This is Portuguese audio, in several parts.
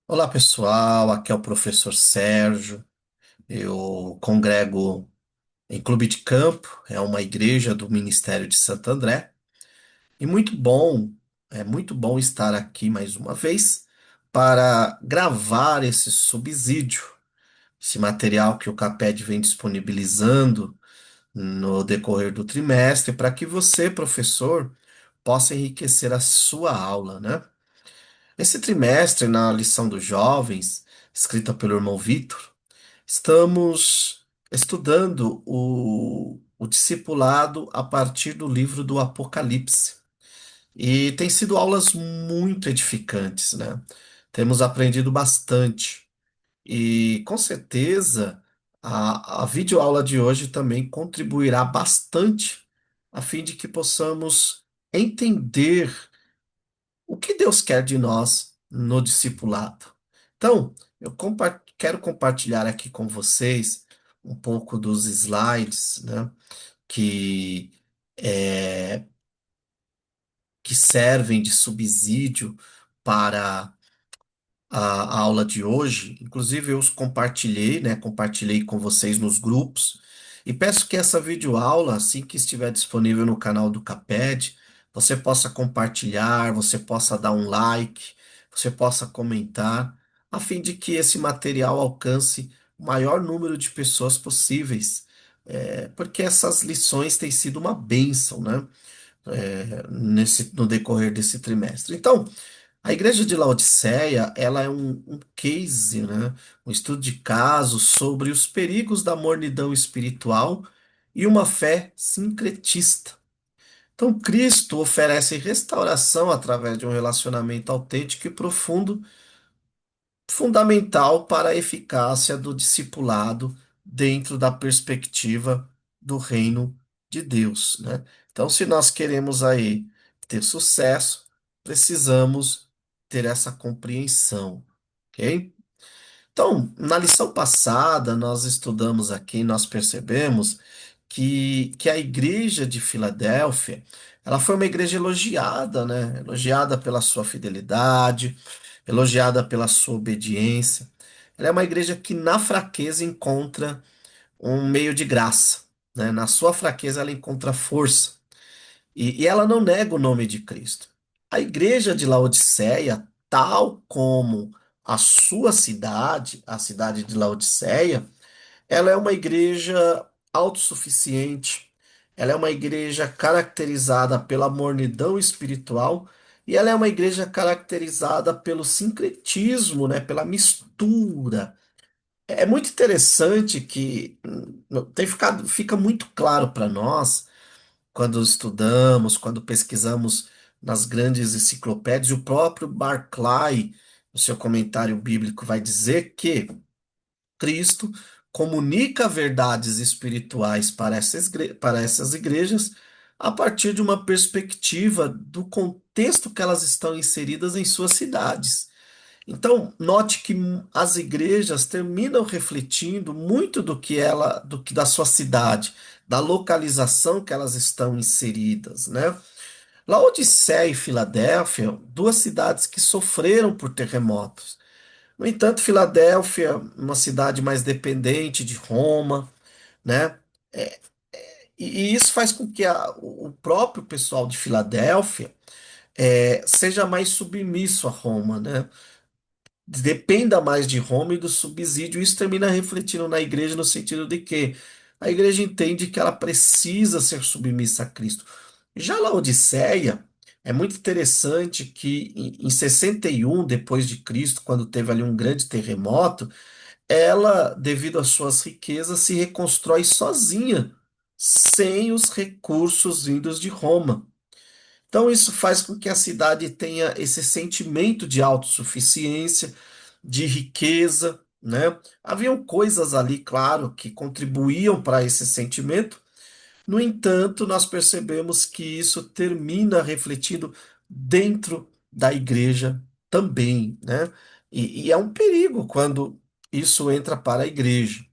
Olá pessoal, aqui é o professor Sérgio. Eu congrego em Clube de Campo, é uma igreja do Ministério de Santo André. E muito bom estar aqui mais uma vez para gravar esse subsídio, esse material que o CAPED vem disponibilizando no decorrer do trimestre, para que você, professor, possa enriquecer a sua aula, né? Esse trimestre, na lição dos jovens, escrita pelo irmão Vitor, estamos estudando o discipulado a partir do livro do Apocalipse. E tem sido aulas muito edificantes, né? Temos aprendido bastante. E com certeza a videoaula de hoje também contribuirá bastante a fim de que possamos entender o que Deus quer de nós no discipulado. Então, quero compartilhar aqui com vocês um pouco dos slides, né, que, é, que servem de subsídio para a aula de hoje. Inclusive, eu os compartilhei, né? Compartilhei com vocês nos grupos. E peço que essa videoaula, assim que estiver disponível no canal do Caped, você possa compartilhar, você possa dar um like, você possa comentar, a fim de que esse material alcance o maior número de pessoas possíveis. Porque essas lições têm sido uma bênção, né? No decorrer desse trimestre. Então, a igreja de Laodiceia, ela é um case, né? Um estudo de caso sobre os perigos da mornidão espiritual e uma fé sincretista. Então, Cristo oferece restauração através de um relacionamento autêntico e profundo, fundamental para a eficácia do discipulado dentro da perspectiva do reino de Deus, né? Então, se nós queremos aí ter sucesso, precisamos ter essa compreensão, ok? Então, na lição passada, nós estudamos aqui, nós percebemos que a igreja de Filadélfia, ela foi uma igreja elogiada, né? Elogiada pela sua fidelidade, elogiada pela sua obediência. Ela é uma igreja que na fraqueza encontra um meio de graça, né? Na sua fraqueza ela encontra força. E ela não nega o nome de Cristo. A igreja de Laodiceia, tal como a sua cidade, a cidade de Laodiceia, ela é uma igreja autossuficiente, ela é uma igreja caracterizada pela mornidão espiritual e ela é uma igreja caracterizada pelo sincretismo, né, pela mistura. É muito interessante que fica muito claro para nós quando estudamos, quando pesquisamos nas grandes enciclopédias, e o próprio Barclay, no seu comentário bíblico, vai dizer que Cristo comunica verdades espirituais para essas igrejas a partir de uma perspectiva do contexto que elas estão inseridas em suas cidades. Então, note que as igrejas terminam refletindo muito do que da sua cidade, da localização que elas estão inseridas, né? Laodiceia e Filadélfia, duas cidades que sofreram por terremotos. No entanto, Filadélfia, uma cidade mais dependente de Roma, né? É, e isso faz com que o próprio pessoal de Filadélfia seja mais submisso a Roma, né? Dependa mais de Roma e do subsídio. Isso termina refletindo na igreja no sentido de que a igreja entende que ela precisa ser submissa a Cristo. Já Laodiceia, é muito interessante que em 61 depois de Cristo, quando teve ali um grande terremoto, ela, devido às suas riquezas, se reconstrói sozinha, sem os recursos vindos de Roma. Então, isso faz com que a cidade tenha esse sentimento de autossuficiência, de riqueza, né? Haviam coisas ali, claro, que contribuíam para esse sentimento. No entanto, nós percebemos que isso termina refletindo dentro da igreja também, né? E é um perigo quando isso entra para a igreja.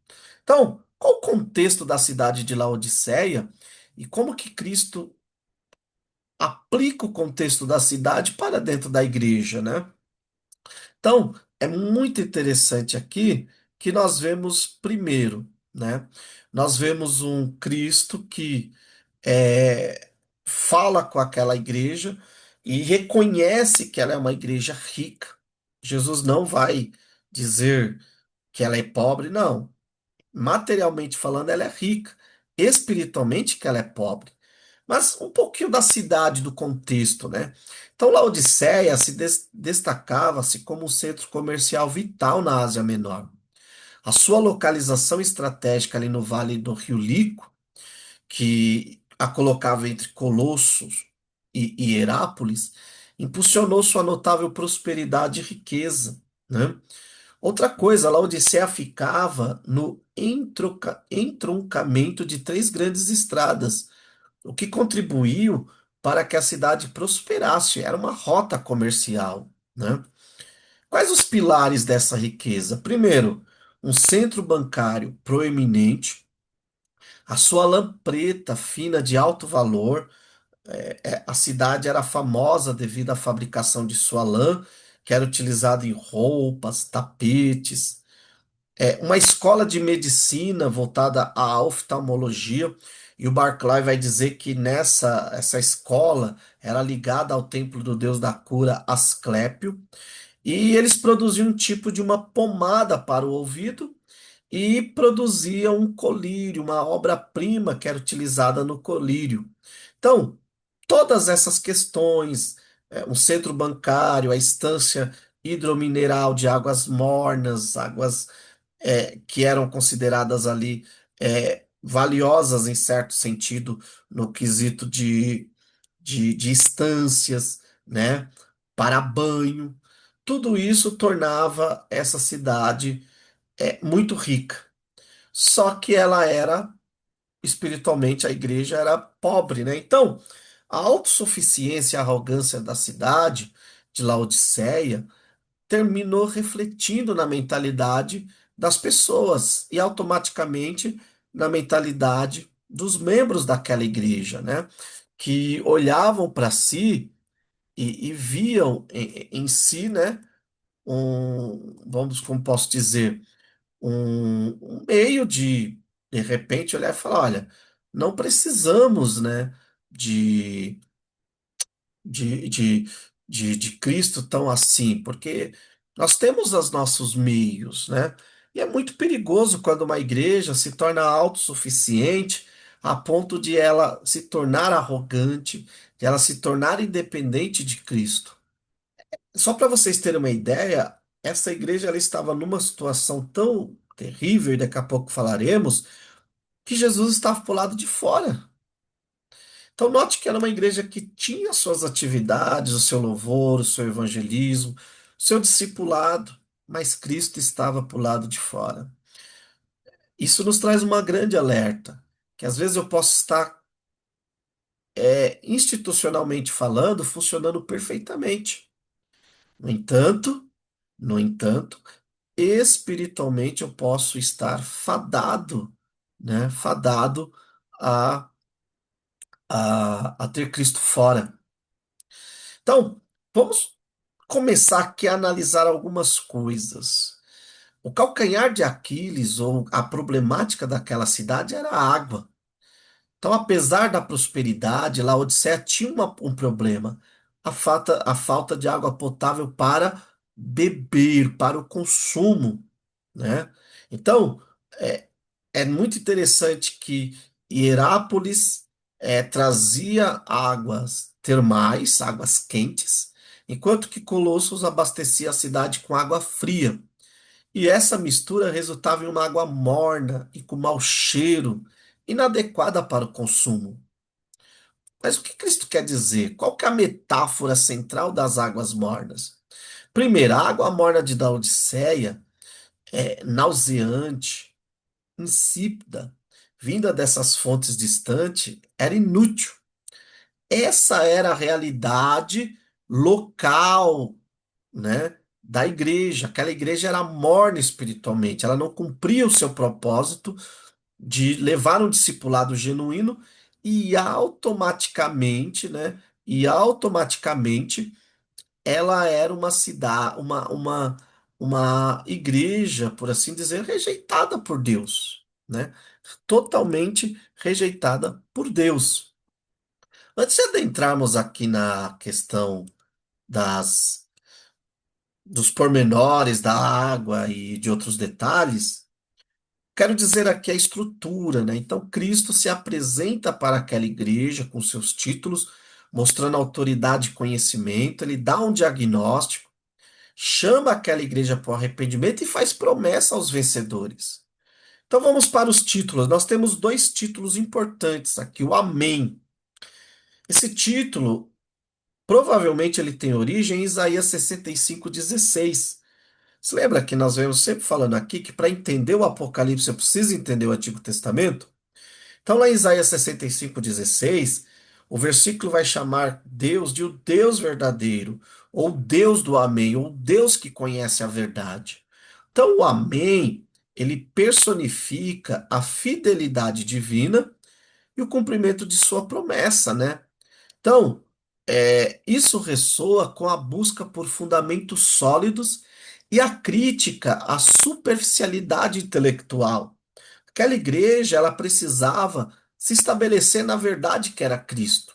Então, qual o contexto da cidade de Laodiceia e como que Cristo aplica o contexto da cidade para dentro da igreja, né? Então, é muito interessante aqui que nós vemos primeiro, né? Nós vemos um Cristo que é, fala com aquela igreja e reconhece que ela é uma igreja rica. Jesus não vai dizer que ela é pobre, não. Materialmente falando, ela é rica. Espiritualmente, que ela é pobre. Mas um pouquinho da cidade, do contexto, né? Então, Laodiceia destacava-se como um centro comercial vital na Ásia Menor. A sua localização estratégica ali no Vale do Rio Lico, que a colocava entre Colossos e Herápolis, impulsionou sua notável prosperidade e riqueza, né? Outra coisa, Laodiceia ficava no entroncamento de três grandes estradas, o que contribuiu para que a cidade prosperasse. Era uma rota comercial, né? Quais os pilares dessa riqueza? Primeiro, um centro bancário proeminente, a sua lã preta fina de alto valor. A cidade era famosa devido à fabricação de sua lã, que era utilizada em roupas, tapetes. Uma escola de medicina voltada à oftalmologia, e o Barclay vai dizer que essa escola era ligada ao templo do deus da cura Asclépio, e eles produziam um tipo de uma pomada para o ouvido e produziam um colírio, uma obra-prima que era utilizada no colírio. Então, todas essas questões, um centro bancário, a estância hidromineral de águas mornas, águas que eram consideradas ali valiosas em certo sentido no quesito de estâncias, né, para banho. Tudo isso tornava essa cidade muito rica. Só que ela era, espiritualmente, a igreja era pobre, né? Então, a autossuficiência e a arrogância da cidade de Laodiceia terminou refletindo na mentalidade das pessoas e automaticamente na mentalidade dos membros daquela igreja, né? Que olhavam para si e viam em si, né? Vamos, como posso dizer, um meio de repente, olhar e falar, olha, não precisamos, né? De de, de, de Cristo tão assim, porque nós temos os nossos meios, né? E é muito perigoso quando uma igreja se torna autossuficiente a ponto de ela se tornar arrogante, de ela se tornar independente de Cristo. Só para vocês terem uma ideia, essa igreja ela estava numa situação tão terrível, e daqui a pouco falaremos, que Jesus estava para o lado de fora. Então, note que era uma igreja que tinha suas atividades, o seu louvor, o seu evangelismo, o seu discipulado, mas Cristo estava para o lado de fora. Isso nos traz uma grande alerta, que às vezes eu posso estar, institucionalmente falando, funcionando perfeitamente. No entanto, no entanto, espiritualmente eu posso estar fadado, né? Fadado a, a ter Cristo fora. Então, vamos começar aqui a analisar algumas coisas. O calcanhar de Aquiles, ou a problemática daquela cidade, era a água. Então, apesar da prosperidade, Laodiceia tinha um problema: a falta de água potável para beber, para o consumo, né? Então, é, é muito interessante que Hierápolis trazia águas termais, águas quentes, enquanto que Colossos abastecia a cidade com água fria. E essa mistura resultava em uma água morna e com mau cheiro, inadequada para o consumo. Mas o que Cristo quer dizer? Qual que é a metáfora central das águas mornas? Primeiro, a água morna de Laodiceia é nauseante, insípida, vinda dessas fontes distantes, era inútil. Essa era a realidade local, né, da igreja. Aquela igreja era morna espiritualmente, ela não cumpria o seu propósito de levar um discipulado genuíno e automaticamente, né, e automaticamente ela era uma cidade, uma igreja, por assim dizer, rejeitada por Deus, né? Totalmente rejeitada por Deus. Antes de adentrarmos aqui na questão das dos pormenores da água e de outros detalhes, quero dizer aqui a estrutura, né? Então, Cristo se apresenta para aquela igreja com seus títulos, mostrando autoridade e conhecimento, ele dá um diagnóstico, chama aquela igreja para o arrependimento e faz promessa aos vencedores. Então, vamos para os títulos. Nós temos dois títulos importantes aqui, o Amém. Esse título, provavelmente ele tem origem em Isaías 65:16. Você lembra que nós vemos sempre falando aqui que para entender o Apocalipse eu preciso entender o Antigo Testamento? Então, lá em Isaías 65:16, o versículo vai chamar Deus de o Deus verdadeiro, ou Deus do Amém, ou Deus que conhece a verdade. Então, o Amém, ele personifica a fidelidade divina e o cumprimento de sua promessa, né? Então, isso ressoa com a busca por fundamentos sólidos e a crítica à superficialidade intelectual. Aquela igreja, ela precisava se estabelecer na verdade que era Cristo.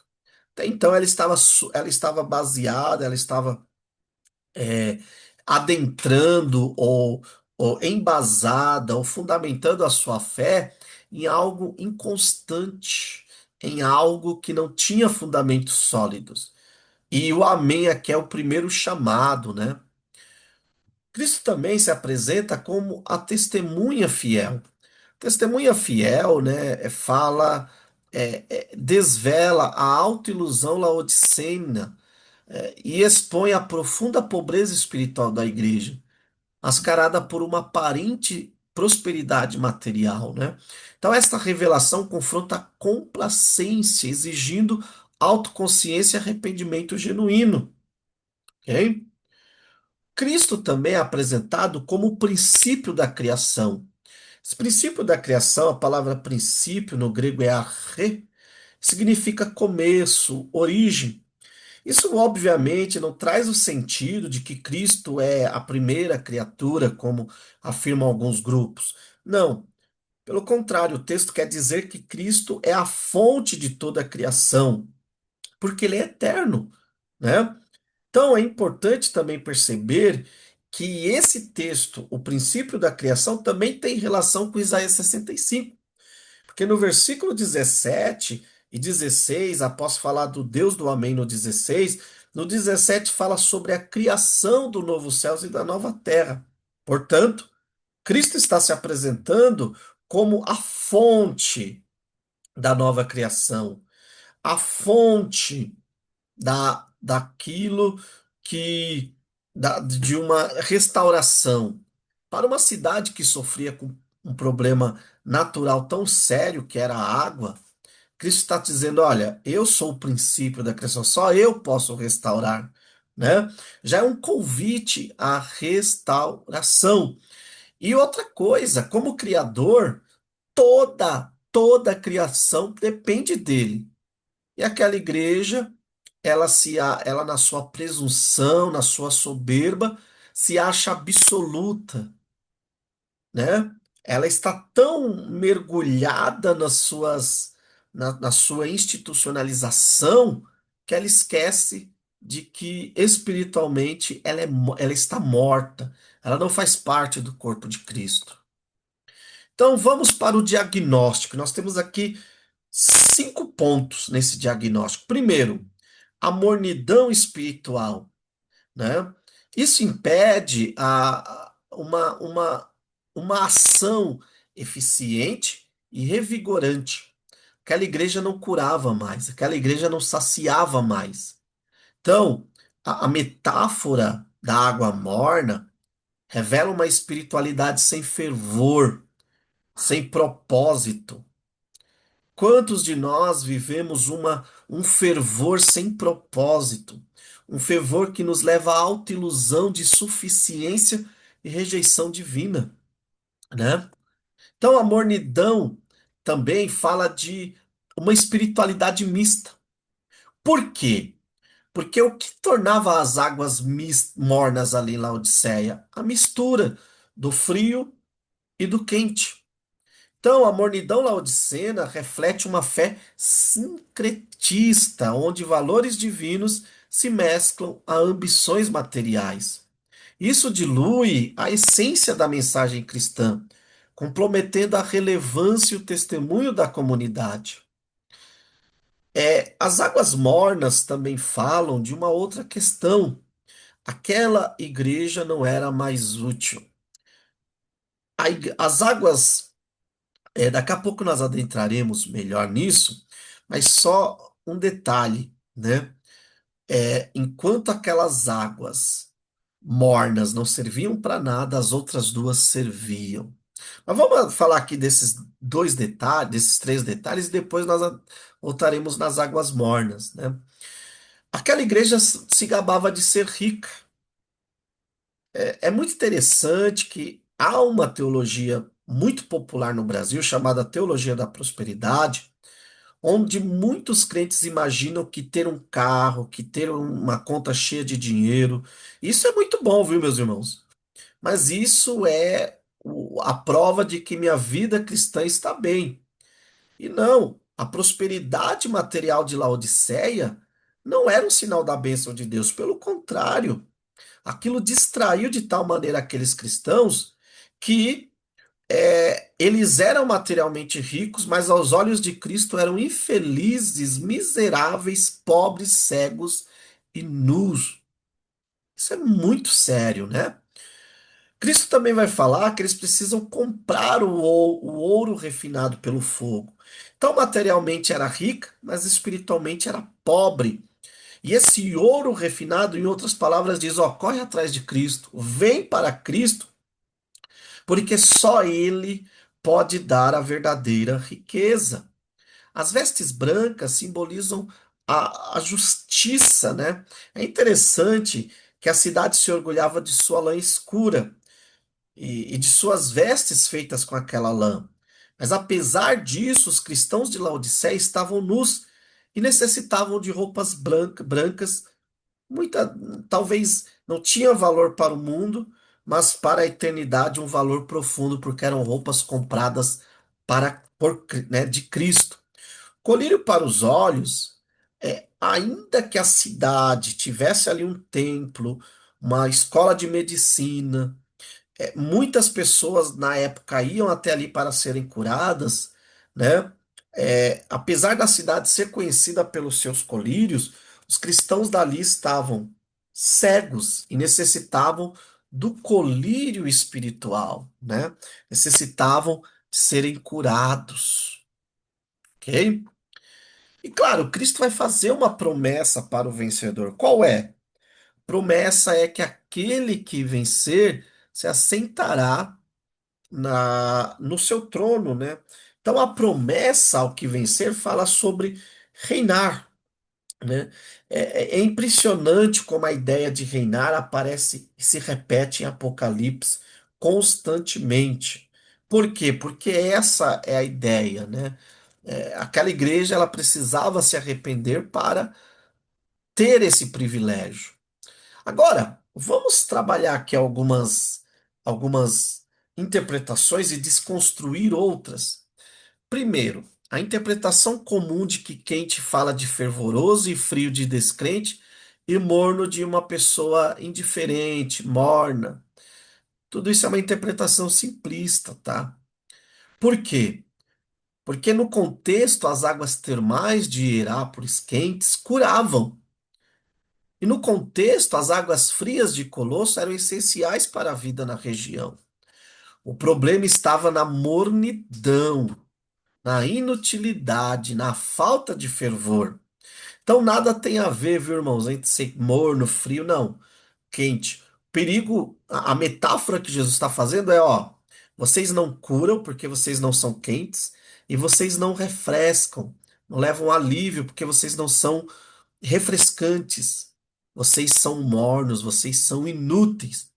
Até então, ela estava baseada, ela estava é, adentrando ou embasada ou fundamentando a sua fé em algo inconstante, em algo que não tinha fundamentos sólidos. E o amém aqui é o primeiro chamado, né? Cristo também se apresenta como a testemunha fiel. Testemunha fiel, né, desvela a autoilusão laodiceana, e expõe a profunda pobreza espiritual da igreja, mascarada por uma aparente prosperidade material, né? Então, esta revelação confronta a complacência, exigindo autoconsciência e arrependimento genuíno, ok? Cristo também é apresentado como o princípio da criação. Esse princípio da criação, a palavra princípio no grego é arre, significa começo, origem. Isso, obviamente, não traz o sentido de que Cristo é a primeira criatura, como afirmam alguns grupos. Não. Pelo contrário, o texto quer dizer que Cristo é a fonte de toda a criação, porque ele é eterno, né? Então, é importante também perceber que esse texto, o princípio da criação, também tem relação com Isaías 65. Porque no versículo 17 e 16, após falar do Deus do Amém no 16, no 17 fala sobre a criação do novo céus e da nova terra. Portanto, Cristo está se apresentando como a fonte da nova criação, a fonte daquilo que de uma restauração para uma cidade que sofria com um problema natural tão sério que era a água. Cristo está dizendo: olha, eu sou o princípio da criação, só eu posso restaurar, né? Já é um convite à restauração. E outra coisa, como criador, toda a criação depende dele. E aquela igreja, ela na sua presunção, na sua soberba, se acha absoluta, né? Ela está tão mergulhada na sua institucionalização que ela esquece de que espiritualmente ela está morta. Ela não faz parte do corpo de Cristo. Então vamos para o diagnóstico. Nós temos aqui 5 pontos nesse diagnóstico. Primeiro, a mornidão espiritual, né? Isso impede uma ação eficiente e revigorante. Aquela igreja não curava mais, aquela igreja não saciava mais. Então, a metáfora da água morna revela uma espiritualidade sem fervor, sem propósito. Quantos de nós vivemos um fervor sem propósito? Um fervor que nos leva à autoilusão de suficiência e rejeição divina, né? Então, a mornidão também fala de uma espiritualidade mista. Por quê? Porque o que tornava as águas mornas ali em Laodiceia? A mistura do frio e do quente. Então, a mornidão laodicena reflete uma fé sincretista, onde valores divinos se mesclam a ambições materiais. Isso dilui a essência da mensagem cristã, comprometendo a relevância e o testemunho da comunidade. As águas mornas também falam de uma outra questão. Aquela igreja não era mais útil. As águas, daqui a pouco nós adentraremos melhor nisso, mas só um detalhe, né? Enquanto aquelas águas mornas não serviam para nada, as outras duas serviam. Mas vamos falar aqui desses dois detalhes, desses três detalhes, e depois nós voltaremos nas águas mornas, né? Aquela igreja se gabava de ser rica. É muito interessante que há uma teologia muito popular no Brasil chamada Teologia da Prosperidade, onde muitos crentes imaginam que ter um carro, que ter uma conta cheia de dinheiro, isso é muito bom, viu, meus irmãos? Mas isso é a prova de que minha vida cristã está bem. E não, a prosperidade material de Laodiceia não era um sinal da bênção de Deus, pelo contrário, aquilo distraiu de tal maneira aqueles cristãos que eles eram materialmente ricos, mas aos olhos de Cristo eram infelizes, miseráveis, pobres, cegos e nus. Isso é muito sério, né? Cristo também vai falar que eles precisam comprar o ouro refinado pelo fogo. Então, materialmente era rica, mas espiritualmente era pobre. E esse ouro refinado, em outras palavras, diz: ó, corre atrás de Cristo, vem para Cristo, porque só Ele pode dar a verdadeira riqueza. As vestes brancas simbolizam a justiça, né? É interessante que a cidade se orgulhava de sua lã escura e de suas vestes feitas com aquela lã. Mas apesar disso, os cristãos de Laodiceia estavam nus e necessitavam de roupas brancas. Muita, talvez não tinha valor para o mundo, mas para a eternidade um valor profundo, porque eram roupas compradas né, de Cristo. Colírio para os olhos, ainda que a cidade tivesse ali um templo, uma escola de medicina, muitas pessoas na época iam até ali para serem curadas, né? Apesar da cidade ser conhecida pelos seus colírios, os cristãos dali estavam cegos e necessitavam do colírio espiritual, né? Necessitavam de serem curados, ok? E claro, Cristo vai fazer uma promessa para o vencedor. Qual é? Promessa é que aquele que vencer se assentará no seu trono, né? Então a promessa ao que vencer fala sobre reinar, né? É impressionante como a ideia de reinar aparece e se repete em Apocalipse constantemente. Por quê? Porque essa é a ideia, né? Aquela igreja ela precisava se arrepender para ter esse privilégio. Agora, vamos trabalhar aqui algumas interpretações e desconstruir outras. Primeiro, a interpretação comum de que quente fala de fervoroso e frio de descrente e morno de uma pessoa indiferente, morna. Tudo isso é uma interpretação simplista, tá? Por quê? Porque no contexto as águas termais de Herápolis quentes curavam. E no contexto, as águas frias de Colosso eram essenciais para a vida na região. O problema estava na mornidão, na inutilidade, na falta de fervor. Então nada tem a ver, viu, irmãos, entre ser morno, frio, não. Quente. Perigo, a metáfora que Jesus está fazendo é, ó, vocês não curam porque vocês não são quentes e vocês não refrescam, não levam alívio porque vocês não são refrescantes. Vocês são mornos, vocês são inúteis.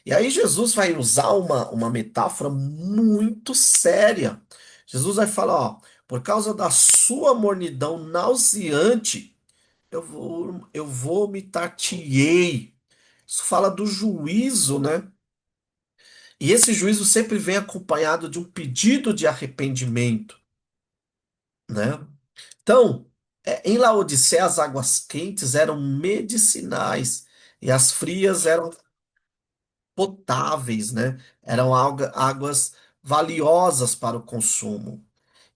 E aí Jesus vai usar uma metáfora muito séria. Jesus vai falar, ó, por causa da sua mornidão nauseante, eu vomitar-te-ei. Isso fala do juízo, né? E esse juízo sempre vem acompanhado de um pedido de arrependimento, né? Então, em Laodiceia, as águas quentes eram medicinais e as frias eram potáveis, né? Eram águas valiosas para o consumo.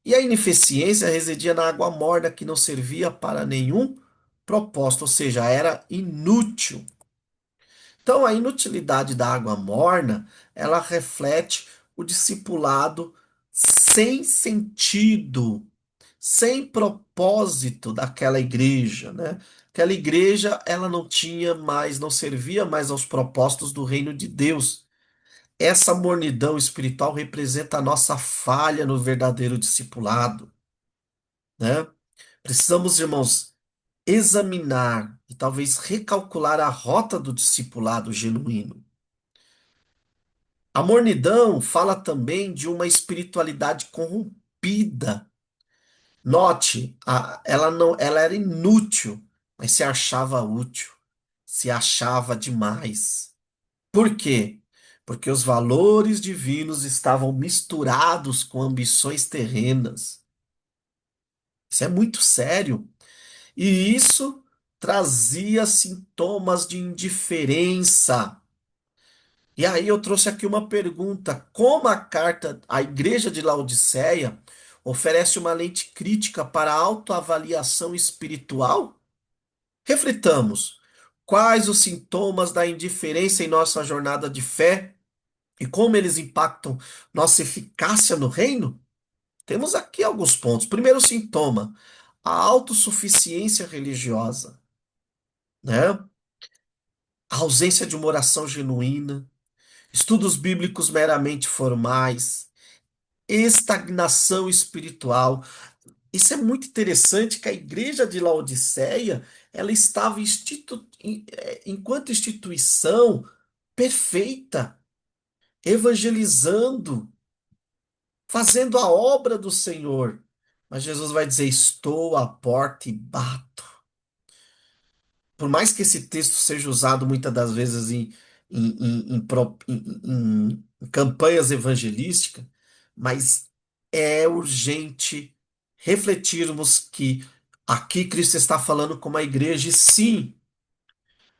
E a ineficiência residia na água morna que não servia para nenhum propósito, ou seja, era inútil. Então, a inutilidade da água morna, ela reflete o discipulado sem sentido, sem propósito daquela igreja, né? Aquela igreja, ela não tinha mais, não servia mais aos propósitos do reino de Deus. Essa mornidão espiritual representa a nossa falha no verdadeiro discipulado, né? Precisamos, irmãos, examinar e talvez recalcular a rota do discipulado genuíno. A mornidão fala também de uma espiritualidade corrompida. Note, ela não, ela era inútil, mas se achava útil, se achava demais. Por quê? Porque os valores divinos estavam misturados com ambições terrenas. Isso é muito sério. E isso trazia sintomas de indiferença. E aí eu trouxe aqui uma pergunta: como a carta à Igreja de Laodiceia oferece uma lente crítica para a autoavaliação espiritual? Reflitamos. Quais os sintomas da indiferença em nossa jornada de fé e como eles impactam nossa eficácia no reino? Temos aqui alguns pontos. Primeiro sintoma, a autossuficiência religiosa, né? A ausência de uma oração genuína, estudos bíblicos meramente formais, estagnação espiritual. Isso é muito interessante que a igreja de Laodiceia, ela estava enquanto instituição perfeita, evangelizando, fazendo a obra do Senhor. Mas Jesus vai dizer: estou à porta e bato. Por mais que esse texto seja usado muitas das vezes em campanhas evangelísticas, mas é urgente refletirmos que aqui Cristo está falando com uma igreja, e sim,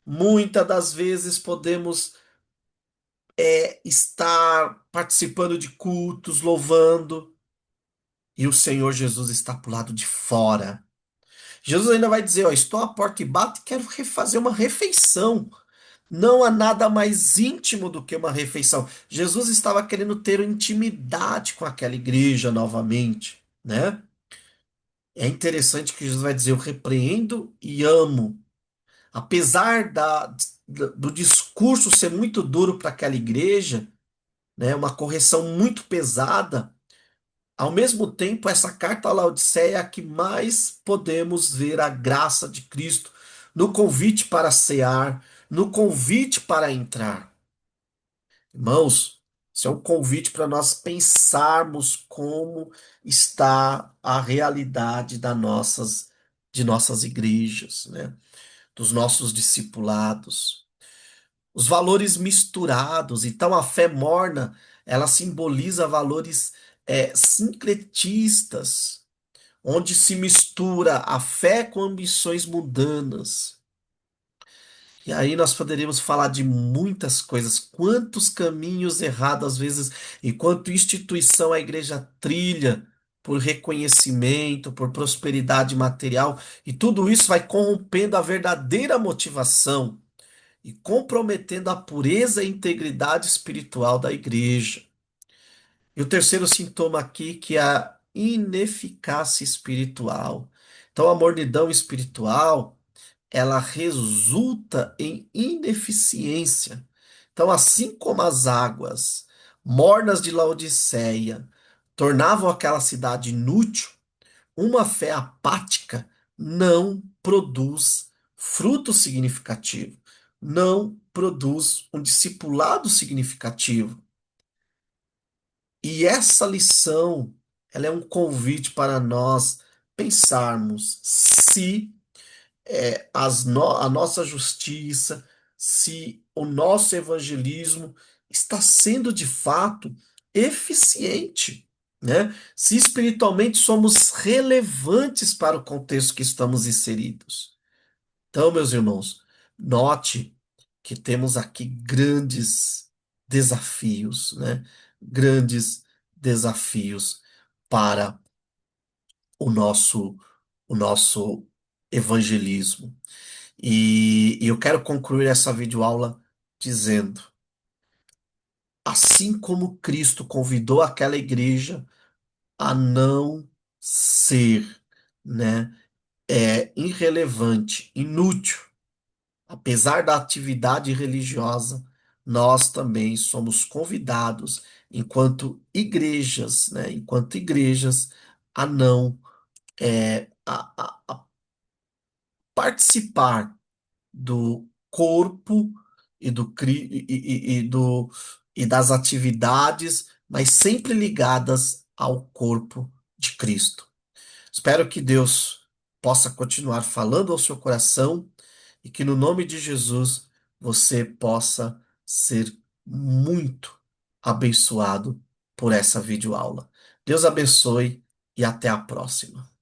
muitas das vezes podemos estar participando de cultos, louvando, e o Senhor Jesus está para o lado de fora. Jesus ainda vai dizer: ó, estou à porta e bato e quero fazer uma refeição. Não há nada mais íntimo do que uma refeição. Jesus estava querendo ter intimidade com aquela igreja novamente, né? É interessante que Jesus vai dizer: eu repreendo e amo. Apesar do discurso ser muito duro para aquela igreja, né? Uma correção muito pesada. Ao mesmo tempo, essa carta à Laodiceia é a que mais podemos ver a graça de Cristo no convite para cear, no convite para entrar. Irmãos, isso é um convite para nós pensarmos como está a realidade de nossas igrejas, né? Dos nossos discipulados. Os valores misturados. Então, a fé morna, ela simboliza valores sincretistas, onde se mistura a fé com ambições mundanas. E aí nós poderíamos falar de muitas coisas, quantos caminhos errados às vezes, enquanto instituição a igreja trilha por reconhecimento, por prosperidade material, e tudo isso vai corrompendo a verdadeira motivação e comprometendo a pureza e integridade espiritual da igreja. E o terceiro sintoma aqui, que é a ineficácia espiritual. Então, a mornidão espiritual ela resulta em ineficiência. Então, assim como as águas mornas de Laodiceia tornavam aquela cidade inútil, uma fé apática não produz fruto significativo, não produz um discipulado significativo. E essa lição, ela é um convite para nós pensarmos se a nossa justiça, se o nosso evangelismo está sendo de fato eficiente, né? Se espiritualmente somos relevantes para o contexto que estamos inseridos. Então, meus irmãos, note que temos aqui grandes desafios, né? Grandes desafios para o nosso, o nosso evangelismo. E eu quero concluir essa videoaula dizendo: assim como Cristo convidou aquela igreja a não ser, né, irrelevante, inútil, apesar da atividade religiosa, nós também somos convidados, enquanto igrejas, a não a participar do corpo e e das atividades, mas sempre ligadas ao corpo de Cristo. Espero que Deus possa continuar falando ao seu coração e que no nome de Jesus você possa ser muito abençoado por essa videoaula. Deus abençoe e até a próxima.